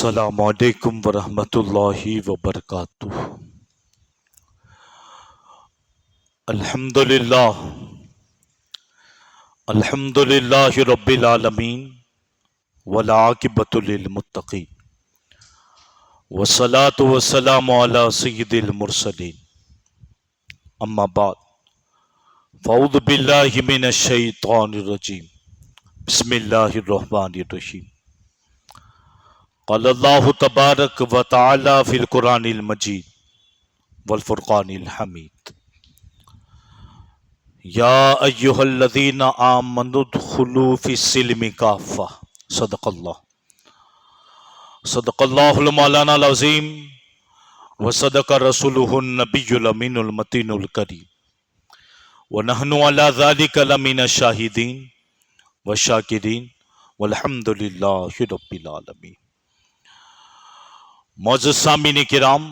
السلام علیکم ورحمۃ اللہ وبرکاتہ۔ الحمد للہ رب العالمین والعاقبۃ للمتقین والصلاة والسلام علی سید المرسلین، اما بعد فاعوذ باللہ من الشیطان الرجیم، بسم اللہ الرحمن الرحیم۔ قال اللہ تبارک و تعالی فی القرآن المجید والفرقان الحمید، یا ایہا الذین آمنوا ادخلوا فی السلم کافہ۔ صدق اللہ المولانا العظیم وصدق رسولہ النبی الامین المتین الکریم، ونحن علی ذلک لمن الشاہدین والشاکرین والحمد للہ رب العالمین۔ معزز سامعین کرام،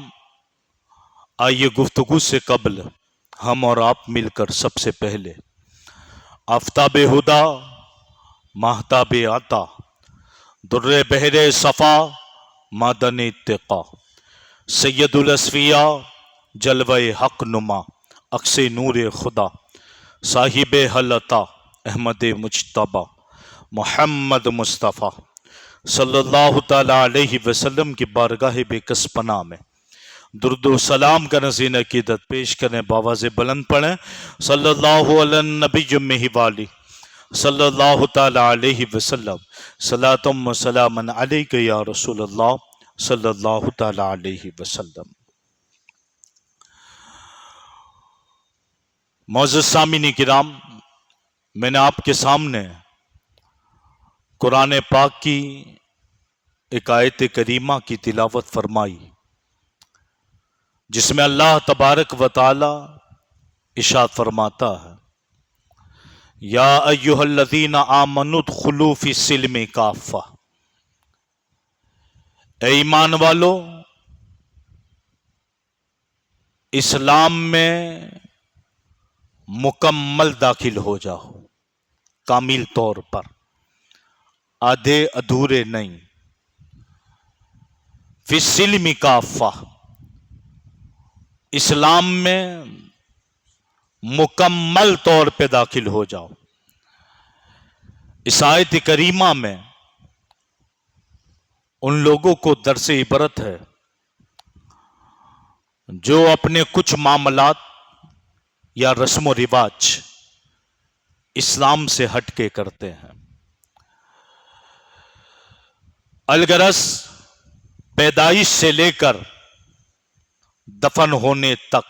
آئیے گفتگو سے قبل ہم اور آپ مل کر سب سے پہلے آفتاب ہدا، ماہتاب عطا، در بحر صفا، معدن اتقا، سید الاصفیاء، جلوہ حق نما، عکس نور خدا، صاحب حل عطا، احمد مجتبی، محمد مصطفیٰ صلی اللہ تعالی علیہ وسلم کی بارگاہ بے کس پناہ میں درود و سلام کا نذیر عقیدت پیش کریں، بآواز بلند پڑھیں، صلی اللہ علی النبی امہ والی صلی اللہ تعالی علیہ وسلم، صلاۃ و سلام علیک یا رسول اللہ صلی اللہ تعالی علیہ وسلم۔ معزز سامعین کرام، میں نے آپ کے سامنے قرآن پاک کی ایک آیت کریمہ کی تلاوت فرمائی، جس میں اللہ تبارک و تعالی ارشاد فرماتا ہے، یا ایہا الذین آمنوا ادخلوا فی السلم کافہ، اے ایمان والو، اسلام میں مکمل داخل ہو جاؤ، کامل طور پر، آدھے ادھورے نہیں۔ فی السلم کافہ، اسلام میں مکمل طور پہ داخل ہو جاؤ۔ اس آیت کریمہ میں ان لوگوں کو درس عبرت ہے جو اپنے کچھ معاملات یا رسم و رواج اسلام سے ہٹ کے کرتے ہیں۔ الغرض پیدائش سے لے کر دفن ہونے تک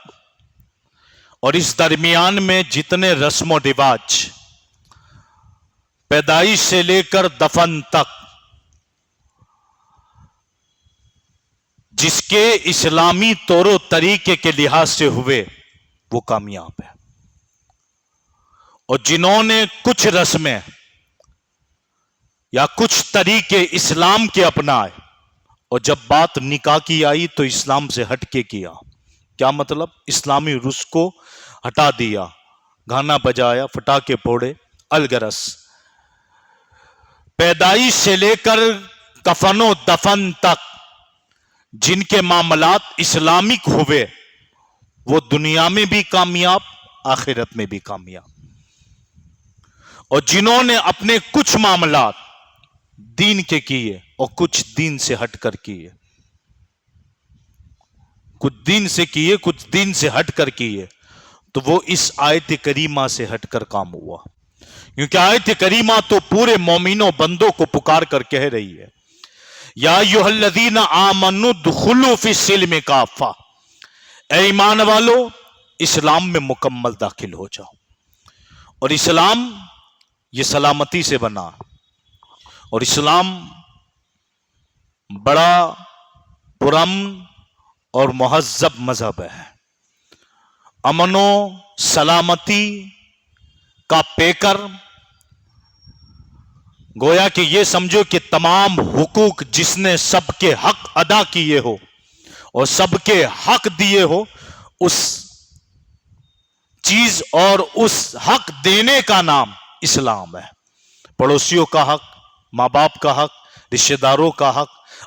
اور اس درمیان میں جتنے رسم و رواج پیدائش سے لے کر دفن تک جس کے اسلامی طور و طریقے کے لحاظ سے ہوئے وہ کامیاب ہے، اور جنہوں نے کچھ رسمیں یا کچھ طریقے اسلام کے اپنائے اور جب بات نکاح کی آئی تو اسلام سے ہٹ کے کیا، کیا مطلب؟ اسلامی رسم کو ہٹا دیا، گانا بجایا، پٹاخے پھوڑے۔ الغرض پیدائش سے لے کر کفن و دفن تک جن کے معاملات اسلامک ہوئے وہ دنیا میں بھی کامیاب، آخرت میں بھی کامیاب، اور جنہوں نے اپنے کچھ معاملات دین کے کیے اور کچھ دین سے ہٹ کر کیے، کچھ دین سے کیے کچھ دین سے ہٹ کر کیے، تو وہ اس آیت کریمہ سے ہٹ کر کام ہوا، کیونکہ آیت کریمہ تو پورے مومنوں بندوں کو پکار کر کہہ رہی ہے، یا ایھا الذین آمنوا ادخلوا فی السلم کافہ، اے ایمان والو، اسلام میں مکمل داخل ہو جاؤ۔ اور اسلام یہ سلامتی سے بنا، اور اسلام بڑا پرامن اور مہذب مذہب ہے، امن و سلامتی کا پیکر۔ گویا کہ یہ سمجھو کہ تمام حقوق جس نے سب کے حق ادا کیے ہو اور سب کے حق دیے ہو، اس چیز اور اس حق دینے کا نام اسلام ہے۔ پڑوسیوں کا حق، ماں باپ کا حق، رشتہ داروں کا حق،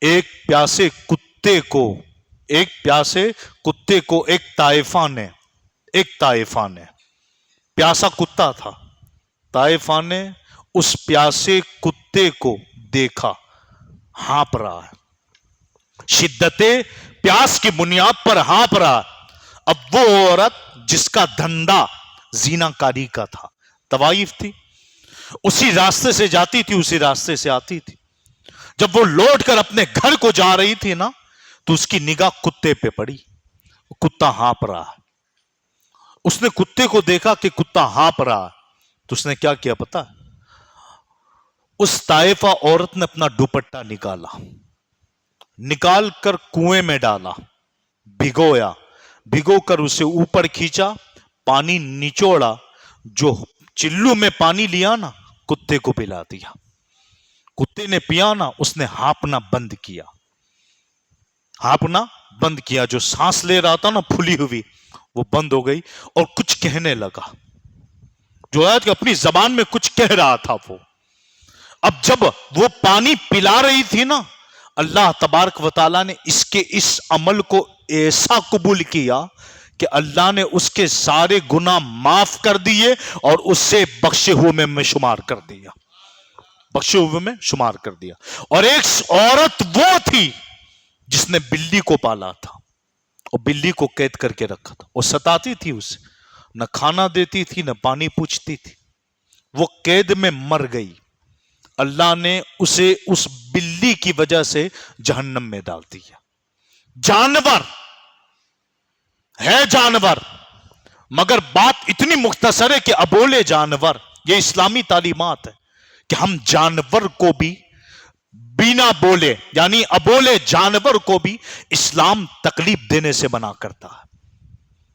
ایک پیاسے کتے کو ایک طائفہ نے پیاسا کتا تھا، طائفہ نے اس پیاسے کتے کو دیکھا ہانپ رہا ہے، شدت پیاس کی بنیاد پر ہانپ رہا ہے۔ اب وہ عورت جس کا دھندا زینہ کاری کا تھا، طوائف تھی، اسی راستے سے جاتی تھی، اسی راستے سے آتی تھی، جب وہ لوٹ کر اپنے گھر کو جا رہی تھی نا تو اس کی نگاہ کتے پہ پڑی، کتا ہانپ رہا ہے۔ اس نے کتے کو دیکھا کہ کتا ہانپ رہا ہے تو اس نے کیا کیا پتا؟ اس طائفہ عورت نے اپنا دوپٹہ نکال کر کنویں میں ڈالا، بھگو کر اسے اوپر کھینچا، پانی نچوڑا، جو چلو میں پانی لیا نا کتے کو پلا دیا، کتے نے پیا نا، اس نے ہانپنا بند کیا، جو سانس لے رہا تھا نا پھولی ہوئی وہ بند ہو گئی اور کچھ کہنے لگا، جو ہے کہ اپنی زبان میں کچھ کہہ رہا تھا وہ۔ اب جب وہ پانی پلا رہی تھی نا، اللہ تبارک و تعالیٰ نے اس کے اس عمل کو ایسا قبول کیا کہ اللہ نے اس کے سارے گناہ معاف کر دیے اور اسے بخشے ہوئے میں شمار کر دیا۔ اور ایک عورت وہ تھی جس نے بلی کو پالا تھا اور بلی کو قید کر کے رکھا تھا، وہ ستاتی تھی اسے، نہ کھانا دیتی تھی نہ پانی پوچھتی تھی، وہ قید میں مر گئی، اللہ نے اسے اس بلی کی وجہ سے جہنم میں ڈال دیا۔ جانور مگر بات اتنی مختصر ہے کہ ابولے جانور، یہ اسلامی تعلیمات ہے کہ ہم جانور کو بھی بینا بولے، یعنی ابولے جانور کو بھی اسلام تکلیف دینے سے منع کرتا ہے،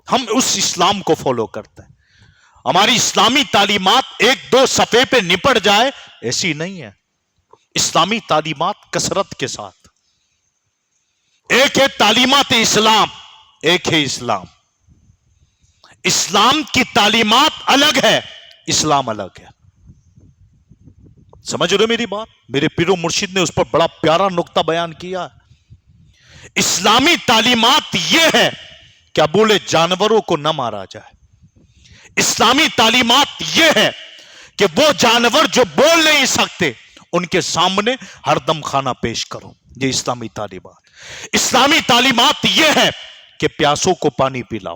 ہم اس اسلام کو فالو کرتے ہیں۔ ہماری اسلامی تعلیمات ایک دو صفحے پہ نپٹ جائے ایسی نہیں ہے، اسلامی تعلیمات کثرت کے ساتھ، ایک ہے تعلیمات اسلام، ایک ہے اسلام کی تعلیمات الگ ہے، اسلام الگ ہے۔ سمجھ رہے میری بات؟ میرے پیر و مرشد نے اس پر بڑا پیارا نقطہ بیان کیا ہے۔ اسلامی تعلیمات یہ ہے کہ ابولے جانوروں کو نہ مارا جائے، اسلامی تعلیمات یہ ہے کہ وہ جانور جو بول نہیں سکتے ان کے سامنے ہر دم کھانا پیش کرو، یہ اسلامی تعلیمات۔ اسلامی تعلیمات یہ ہے کہ پیاسوں کو پانی پلاؤ،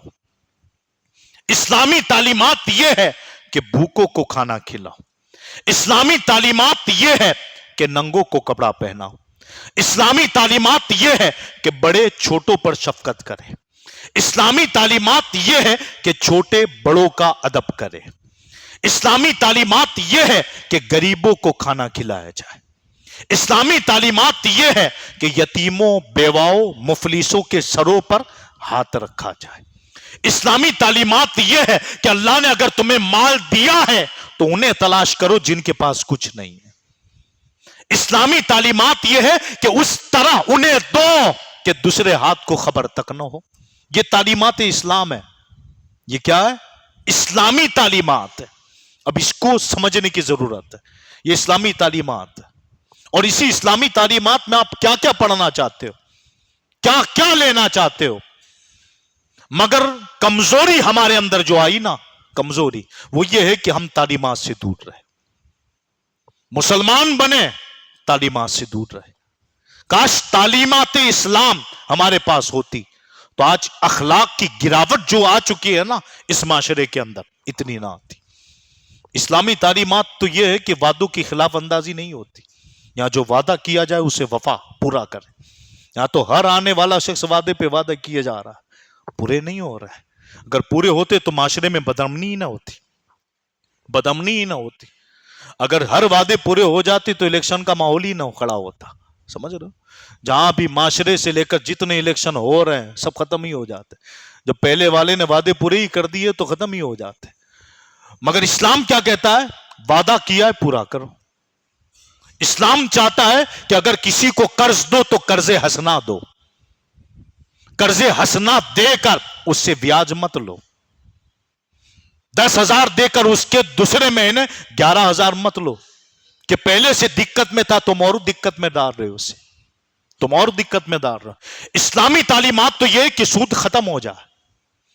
اسلامی تعلیمات یہ ہے کہ بھوکوں کو کھانا کھلاؤ، اسلامی تعلیمات یہ ہے کہ ننگوں کو کپڑا پہناؤ، اسلامی تعلیمات یہ ہے کہ بڑے چھوٹوں پر شفقت کرے، اسلامی تعلیمات یہ ہے کہ چھوٹے بڑوں کا ادب کرے، اسلامی تعلیمات یہ ہے کہ غریبوں کو کھانا کھلایا جائے، اسلامی تعلیمات یہ ہے کہ یتیموں، بیواؤں، مفلسوں کے سروں پر ہاتھ رکھا جائے، اسلامی تعلیمات یہ ہے کہ اللہ نے اگر تمہیں مال دیا ہے تو انہیں تلاش کرو جن کے پاس کچھ نہیں ہے، اسلامی تعلیمات یہ ہے کہ اس طرح انہیں دو کہ دوسرے ہاتھ کو خبر تک نہ ہو، یہ تعلیمات اسلام ہے۔ یہ کیا ہے؟ اسلامی تعلیمات ہے۔ اب اس کو سمجھنے کی ضرورت ہے، یہ اسلامی تعلیمات ہے، اور اسی اسلامی تعلیمات میں آپ کیا کیا پڑھنا چاہتے ہو، کیا کیا لینا چاہتے ہو، مگر کمزوری ہمارے اندر جو آئی نا، کمزوری وہ یہ ہے کہ ہم تعلیمات سے دور رہے، مسلمان بنے تعلیمات سے دور رہے۔ کاش تعلیمات اسلام ہمارے پاس ہوتی تو آج اخلاق کی گراوٹ جو آ چکی ہے نا اس معاشرے کے اندر اتنی نہ آتی۔ اسلامی تعلیمات تو یہ ہے کہ وعدوں کی خلاف اندازی نہیں ہوتی، یہاں جو وعدہ کیا جائے اسے وفا پورا کرے، یہاں تو ہر آنے والا شخص وعدے پہ وعدہ کیے جا رہا ہے، پورے نہیں ہو رہے ہیں، اگر پورے ہوتے تو معاشرے میں بدامنی ہی نہ ہوتی، اگر ہر وعدے پورے ہو جاتے تو الیکشن کا ماحول ہی نہ کھڑا ہوتا، سمجھ رہے ہو؟ جہاں بھی معاشرے سے لے کر جتنے الیکشن ہو رہے ہیں سب ختم ہی ہو جاتے، جب پہلے والے نے وعدے پورے ہی کر دیے تو ختم ہی ہو جاتے، مگر اسلام کیا کہتا ہے؟ وعدہ کیا ہے پورا کرو۔ اسلام چاہتا ہے کہ اگر کسی کو قرض دو تو قرض حسنہ دو، قرض حسنہ دے کر اس سے بیاج مت لو، 10,000 دے کر اس کے دوسرے مہینے 11,000 مت لو کہ پہلے سے دقت میں تھا تو اور دقت میں ڈال رہے ہو اسے۔ تم اور دقت میں ڈال رہے ہو۔ اسلامی تعلیمات تو یہ کہ سود ختم ہو جائے،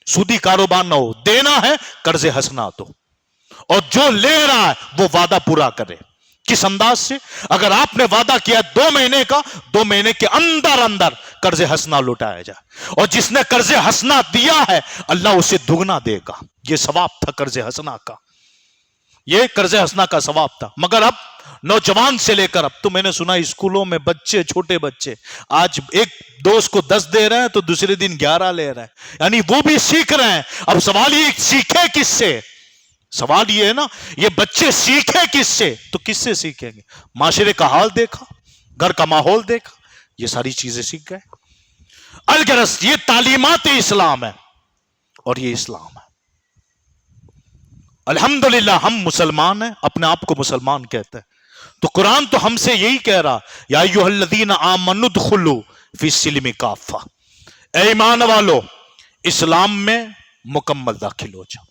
سودی کاروبار نہ ہو، دینا ہے قرض حسنات ہو، اور جو لے رہا ہے وہ وعدہ پورا کرے۔ کس انداز سے؟ اگر آپ نے وعدہ کیا 2 مہینے کا، 2 مہینے کے اندر اندر قرض حسنہ لوٹایا جائے، اور جس نے قرض حسنہ دیا ہے اللہ اسے دگنا دے گا۔ یہ ثواب تھا قرض حسنہ کا، یہ قرض حسنہ کا ثواب تھا۔ مگر اب نوجوان سے لے کر اب تو میں نے سنا اسکولوں میں بچے، چھوٹے بچے آج ایک دوست کو 10 دے رہے ہیں تو دوسرے دن 11 لے رہے ہیں، یعنی وہ بھی سیکھ رہے ہیں۔ اب سوال یہ سیکھے کس سے؟ سوال یہ ہے نا، یہ بچے سیکھے کس سے؟ تو کس سے سیکھیں گے؟ معاشرے کا حال دیکھا، گھر کا ماحول دیکھا، یہ ساری چیزیں سیکھ گئے۔ الغرض یہ تعلیمات اسلام ہے، اور یہ اسلام ہے۔ الحمدللہ ہم مسلمان ہیں، اپنے آپ کو مسلمان کہتے ہیں، تو قرآن تو ہم سے یہی کہہ رہا، یا ایھا الذین آمنوا ادخلوا فی السلم کافہ، اے ایمان والو اسلام میں مکمل داخل ہو جاؤ،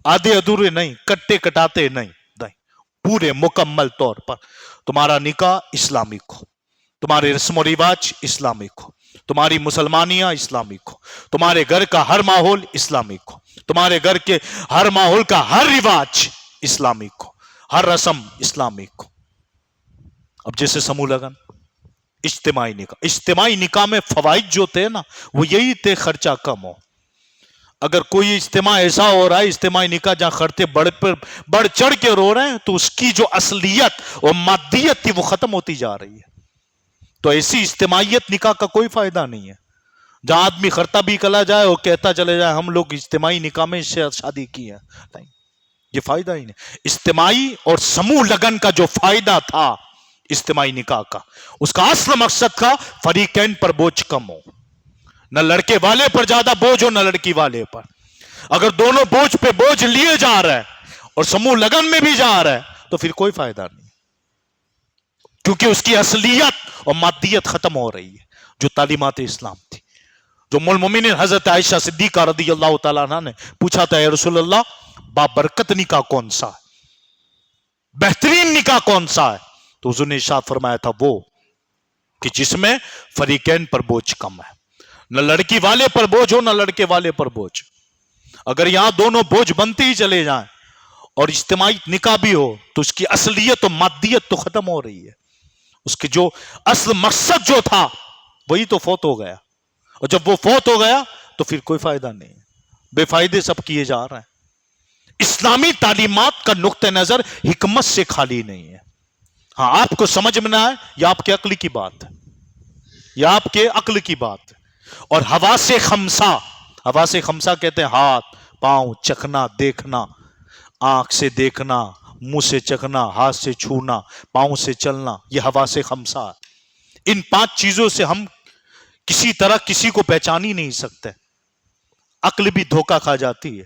آدھے ادھورے نہیں، کٹے کٹاتے نہیں، پورے مکمل طور پر۔ تمہارا نکاح اسلامک ہو، تمہارے رسم و رواج اسلامک ہو، تمہاری مسلمانیاں اسلامک ہو، تمہارے گھر کا ہر ماحول اسلامک ہو، تمہارے گھر کے ہر ماحول کا ہر رواج اسلامک ہو، ہر رسم اسلامک ہو۔ اب جیسے سمو لگن، اجتماعی نکاح میں فوائد جو تھے نا وہ یہی تھے، خرچہ کم ہو۔ اگر کوئی اجتماع ایسا ہو رہا ہے، اجتماعی نکاح جہاں خرچے بڑھ چڑھ کے رو رہے ہیں، تو اس کی جو اصلیت اور مادیت تھی وہ ختم ہوتی جا رہی ہے۔ تو ایسی اجتماعیت نکاح کا کوئی فائدہ نہیں ہے، جہاں آدمی خرتا بھی کلا جائے اور کہتا چلے جائے ہم لوگ اجتماعی نکاح میں شادی کی ہے، نہیں، یہ فائدہ ہی نہیں۔ اجتماعی اور سموہ لگن کا جو فائدہ تھا اجتماعی نکاح کا، اس کا اصل مقصد تھا فریقین پر بوجھ کم ہو، نہ لڑکے والے پر زیادہ بوجھ ہو نہ لڑکی والے پر۔ اگر دونوں بوجھ پہ بوجھ لیے جا رہے ہیں اور سموہ لگن میں بھی جا رہے ہیں تو پھر کوئی فائدہ نہیں، کیونکہ اس کی اصلیت اور مادیت ختم ہو رہی ہے جو تعلیمات اسلام تھی۔ جو ام المومنین حضرت عائشہ صدیقہ رضی اللہ تعالیٰ عنہ نے پوچھا تھا، اے رسول اللہ بابرکت نکاح کون سا ہے، بہترین نکاح کون سا ہے؟ تو حضور نے ارشاد فرمایا تھا وہ کہ جس میں فریقین پر بوجھ کم ہے، نہ لڑکی والے پر بوجھ ہو نہ لڑکے والے پر بوجھ۔ اگر یہاں دونوں بوجھ بنتے ہی چلے جائیں اور اجتماعی نکاح بھی ہو تو اس کی اصلیت و مادیت تو ختم ہو رہی ہے، اس کے جو اصل مقصد جو تھا وہی تو فوت ہو گیا، اور جب وہ فوت ہو گیا تو پھر کوئی فائدہ نہیں ہے، بے فائدے سب کیے جا رہے ہیں۔ اسلامی تعلیمات کا نقطہ نظر حکمت سے خالی نہیں ہے۔ ہاں آپ کو سمجھ میں نہ آئے یہ آپ کے عقل کی بات ہے، یہ آپ کے عقل کی بات ہے۔ اور حواس خمسہ، حواس خمسہ کہتے ہیں ہاتھ، پاؤں، چکھنا، دیکھنا، آنکھ سے دیکھنا، منہ سے چکھنا، ہاتھ سے چھونا، پاؤں سے چلنا، یہ حواس خمسہ ہے۔ ان 5 چیزوں سے ہم کسی طرح کسی کو پہچان ہی نہیں سکتے۔ عقل بھی دھوکہ کھا جاتی ہے،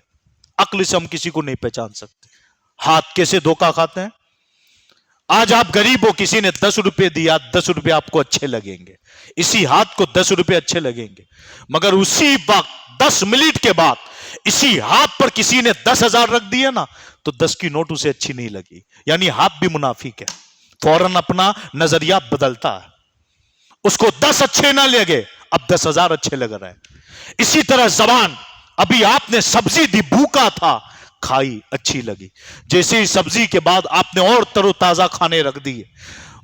عقل سے ہم کسی کو نہیں پہچان سکتے۔ ہاتھ کیسے دھوکہ کھاتے ہیں؟ آج آپ غریب ہو، کسی نے 10 روپے دیا، 10 روپے آپ کو اچھے لگیں گے، اسی ہاتھ کو 10 روپے اچھے لگیں گے، مگر اسی وقت 10 منٹ کے بعد اسی ہاتھ پر کسی نے 10,000 رکھ دیا نا تو 10 کی نوٹ اسے اچھی نہیں لگی، یعنی ہاتھ بھی منافق ہے، فوراً اپنا نظریہ بدلتا ہے۔ اس کو 10 اچھے نہ لگے، اب 10,000 اچھے لگ رہے ہیں۔ اسی طرح زبان، ابھی آپ نے سبزی دی، بھوکا تھا، کھائی، اچھی لگی، جیسے ہی سبزی کے بعد آپ نے اور تر و تازہ کھانے رکھ دیے،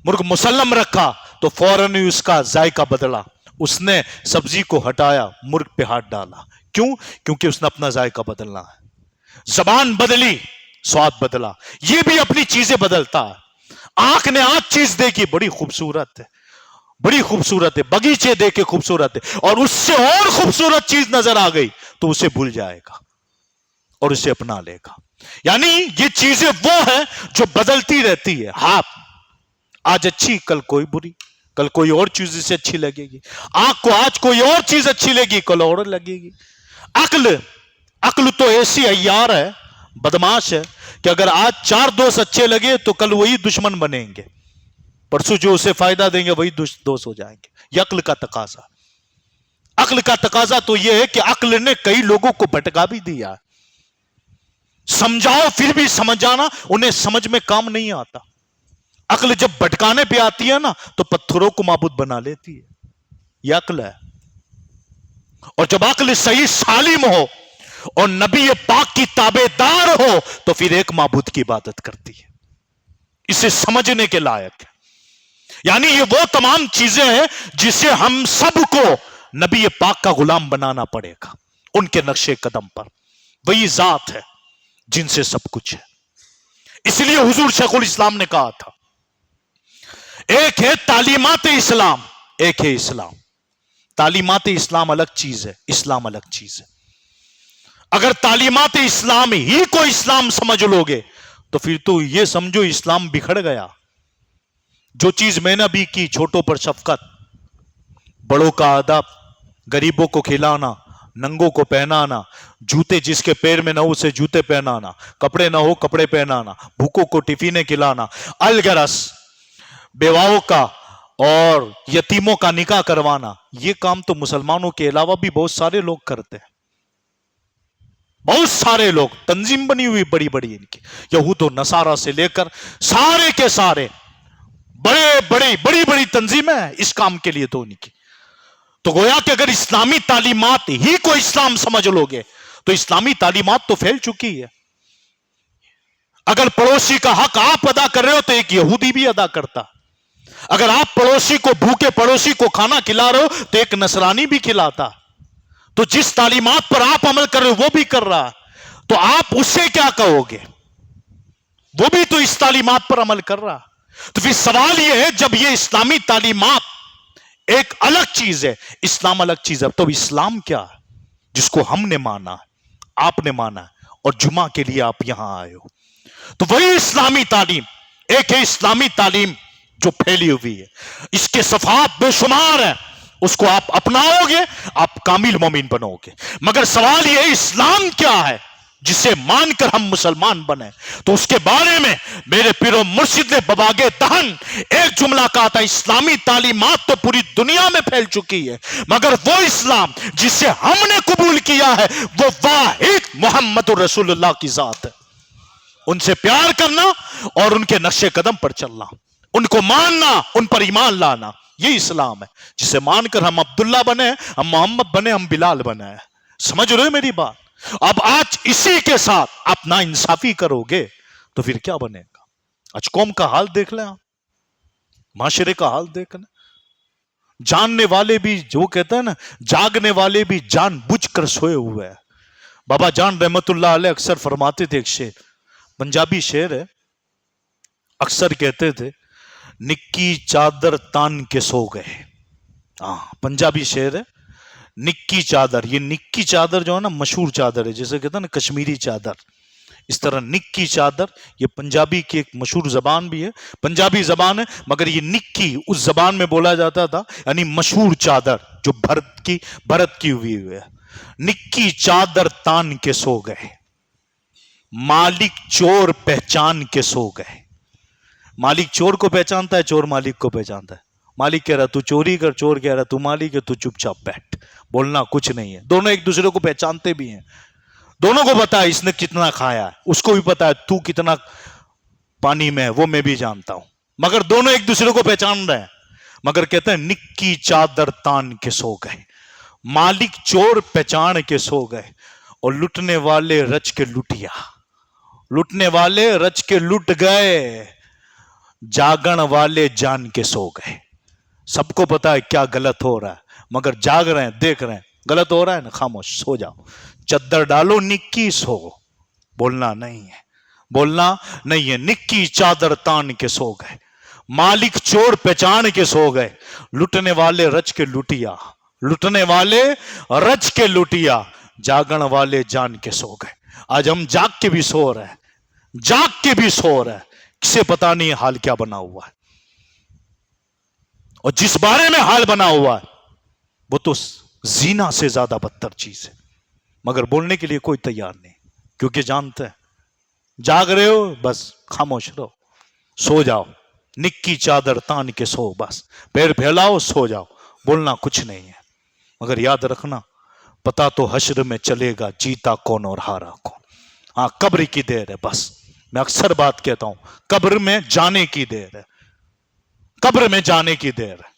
مرغ مسلم رکھا تو فوراً ہی اس کا ذائقہ بدلا، اس نے سبزی کو ہٹایا، مرغ پہ ہاتھ ڈالا، کیوں؟ کیونکہ اس نے اپنا ذائقہ بدلنا ہے۔ زبان بدلی، سواد بدلا، یہ بھی اپنی چیزیں بدلتا ہے۔ آنکھ نے آج چیز دیکھی، بڑی خوبصورت ہے، بڑی خوبصورت ہے، باغیچے دیکھے خوبصورت ہے، اور اس سے اور خوبصورت چیز نظر آ گئی تو اسے بھول جائے گا اور اسے اپنا لے گا۔ یعنی یہ چیزیں وہ ہیں جو بدلتی رہتی ہے۔ ہاتھ آج اچھی، کل کوئی بری، کل کوئی اور چیز اسے اچھی لگے گی۔ آنکھ کو آج کوئی اور چیز اچھی لگے گی، کل اور لگے گی۔ عقل تو ایسی عیار ہے، بدماش ہے، کہ اگر آج 4 دوست اچھے لگے تو کل وہی دشمن بنیں گے، پرسوں جو اسے فائدہ دیں گے وہی دوست ہو جائیں گے۔ یہ عقل کا تقاضا۔ عقل کا تقاضا تو یہ ہے کہ عقل نے کئی لوگوں کو بھٹکا بھی دیا، سمجھاؤ پھر بھی سمجھانا انہیں سمجھ میں کام نہیں آتا۔ عقل جب بھٹکانے پہ آتی ہے نا تو پتھروں کو معبود بنا لیتی ہے۔ یہ عقل ہے. اور جب عقل صحیح سالم ہو اور نبی پاک کی تابع دار ہو تو پھر ایک معبود کی عبادت کرتی ہے. اسے سمجھنے کے لائق ہے. یعنی یہ وہ تمام چیزیں ہیں جسے ہم سب کو نبی پاک کا غلام بنانا پڑے گا ان کے نقش قدم پر. وہی ذات ہے جن سے سب کچھ ہے. اس لیے حضور شیخ الاسلام نے کہا تھا ایک ہے تعلیمات اسلام، ایک ہے اسلام. تعلیمات اسلام الگ چیز ہے، اسلام الگ چیز ہے. اگر تعلیمات اسلام ہی کو اسلام سمجھ لوگے تو پھر تو یہ سمجھو اسلام بکھڑ گیا. جو چیز میں نے بھی کی، چھوٹوں پر شفقت، بڑوں کا ادب، غریبوں کو کھلانا، ننگوں کو پہنانا، جوتے جس کے پیر میں نہ ہو اسے جوتے پہنانا، کپڑے نہ ہو کپڑے پہنانا، بھوکوں کو ٹفینیں کھلانا، الغرض بیواؤں کا اور یتیموں کا نکاح کروانا، یہ کام تو مسلمانوں کے علاوہ بھی بہت سارے لوگ کرتے ہیں. بہت سارے لوگ، تنظیم بنی ہوئی بڑی بڑی ان کی، یہود و نصارہ سے لے کر سارے کے سارے بڑی بڑی تنظیمیں ہیں اس کام کے لیے تو ان کی. تو گویا کہ اگر اسلامی تعلیمات ہی کو اسلام سمجھ لوگے تو اسلامی تعلیمات تو پھیل چکی ہے. اگر پڑوسی کا حق آپ ادا کر رہے ہو تو ایک یہودی بھی ادا کرتا. اگر آپ پڑوسی کو بھوکے پڑوسی کو کھانا کھلا رہے ہو تو ایک نصرانی بھی کھلاتا. تو جس تعلیمات پر آپ عمل کر رہے ہو وہ بھی کر رہا، تو آپ اس سے کیا کہو گے؟ وہ بھی تو اس تعلیمات پر عمل کر رہا. تو پھر سوال یہ ہے جب یہ اسلامی تعلیمات ایک الگ چیز ہے، اسلام الگ چیز ہے، تو اسلام کیا ہے جس کو ہم نے مانا، آپ نے مانا اور جمعہ کے لیے آپ یہاں آئے ہو؟ تو وہی اسلامی تعلیم ایک ہے، اسلامی تعلیم جو پھیلی ہوئی ہے، اس کے صفحات بے شمار ہیں. اس کو آپ اپناؤ گے آپ کامل مومن بنو گے. مگر سوال یہ ہے اسلام کیا ہے جسے مان کر ہم مسلمان بنے؟ تو اس کے بارے میں میرے پیر و مرشد نے بباغ دہن ایک جملہ کہا تھا، اسلامی تعلیمات تو پوری دنیا میں پھیل چکی ہے مگر وہ اسلام جسے ہم نے قبول کیا ہے وہ واحد محمد رسول اللہ کی ذات ہے. ان سے پیار کرنا اور ان کے نقش قدم پر چلنا، ان کو ماننا، ان پر ایمان لانا، یہ اسلام ہے جسے مان کر ہم عبداللہ بنے، ہم محمد بنے، ہم بلال بنے. سمجھ رہے میری بات؟ اب آج اسی کے ساتھ آپ نا انصافی کرو گے تو پھر کیا بنے گا؟ آج قوم کا حال دیکھ لیں، آپ معاشرے کا حال دیکھ لیں. جاننے والے بھی جو کہتے ہیں نا، جاگنے والے بھی جان بوجھ کر سوئے ہوئے ہیں. بابا جان رحمت اللہ علیہ اکثر فرماتے تھے، ایک شعر، پنجابی شعر ہے، اکثر کہتے تھے نکی چادر تان کے سو گئے. پنجابی شعر ہے، نکی چادر. یہ نکی چادر جو ہے نا مشہور چادر ہے، جیسے کہتے ہیں نا کشمیری چادر، اس طرح نکی چادر یہ پنجابی کی ایک مشہور زبان بھی ہے، پنجابی زبان ہے، مگر یہ نکی اس زبان میں بولا جاتا تھا، یعنی مشہور چادر جو بھرت کی ہوئی ہے. نکی چادر تان کے سو گئے، مالک چور پہچان کے سو گئے. مالک چور کو پہچانتا ہے، چور مالک کو پہچانتا ہے. مالک کہہ رہا تو چوری کر، چور کہہ رہا تو مالک ہے، تو چپ چاپ بیٹھ، بولنا کچھ نہیں ہے. دونوں ایک دوسرے کو پہچانتے بھی ہیں، دونوں کو پتا ہے اس نے کتنا کھایا ہے، اس کو بھی پتا ہے تو کتنا پانی میں ہے، وہ میں بھی جانتا ہوں، مگر دونوں ایک دوسرے کو پہچان رہے ہیں. مگر کہتے ہیں نکی چادر تان کے سو گئے، مالک چور پہچان کے سو گئے، اور لٹنے والے رچ کے لٹیا، لٹنے والے رچ کے لٹ گئے، جاگن والے جان کے سو گئے. سب کو پتا ہے کیا غلط ہو رہا ہے مگر جاگ رہے ہیں، دیکھ رہے ہیں غلط ہو رہا ہے نا، خاموش سو جاؤ، چادر ڈالو نکی سو، بولنا نہیں ہے، بولنا نہیں ہے. نکی چادر تان کے سو گئے، مالک چور پہچان کے سو گئے، لٹنے والے رچ کے لٹیا، لٹنے والے رچ کے لٹیا، جاگن والے جان کے سو گئے. آج ہم جاگ کے بھی سو رہے ہیں، جاگ کے بھی سو رہے ہیں، کسے پتا نہیں حال کیا بنا ہوا ہے. اور جس بارے میں حال بنا ہوا ہے وہ تو زنا سے زیادہ بدتر چیز ہے، مگر بولنے کے لیے کوئی تیار نہیں، کیونکہ جانتے ہیں جاگ رہے ہو بس خاموش رہو، سو جاؤ، نکی چادر تان کے سو، بس پیر پھیلاؤ سو جاؤ، بولنا کچھ نہیں ہے. مگر یاد رکھنا پتا تو حشر میں چلے گا جیتا کون اور ہارا کون. ہاں قبر کی دیر ہے، بس میں اکثر بات کہتا ہوں، قبر میں جانے کی دیر ہے، قبر میں جانے کی دیر ہے.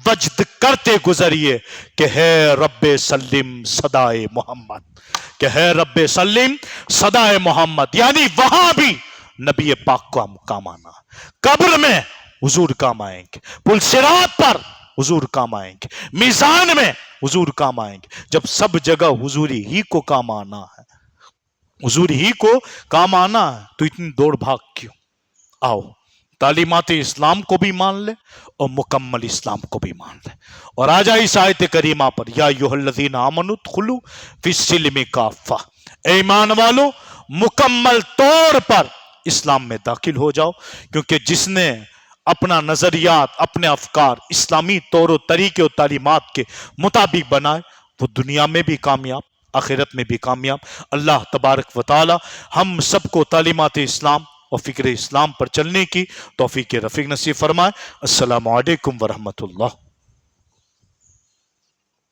وجد کرتے گزریے کہ ہے رب سلم صدائے محمد، کہ ہے رب سلم صدائے محمد، یعنی وہاں بھی نبی پاک کا کام آنا، قبر میں حضور کام آئیں گے، پل صراط پر حضور کام آئیں گے، میزان میں حضور کام آئیں گے۔ جب سب جگہ حضوری ہی کو کام آنا ہے، حضور ہی کو کام آنا ہے، تو اتنی دوڑ بھاگ کیوں؟ آؤ تعلیمات اسلام کو بھی مان لے اور مکمل اسلام کو بھی مان لے، اور آ جائے اس آیت کریمہ پر، یا ایھا الذین آمنوا ادخلوا فی السلم کافہ، اے ایمان والو مکمل طور پر اسلام میں داخل ہو جاؤ، کیونکہ جس نے اپنا نظریات، اپنے افکار اسلامی طور و طریقے و تعلیمات کے مطابق بنائے، وہ دنیا میں بھی کامیاب، آخرت میں بھی کامیاب۔ اللہ تبارک و تعالی ہم سب کو تعلیمات اسلام اور فکر اسلام پر چلنے کی توفیق رفیق نصیب فرمائے۔ السلام علیکم ورحمۃ اللہ۔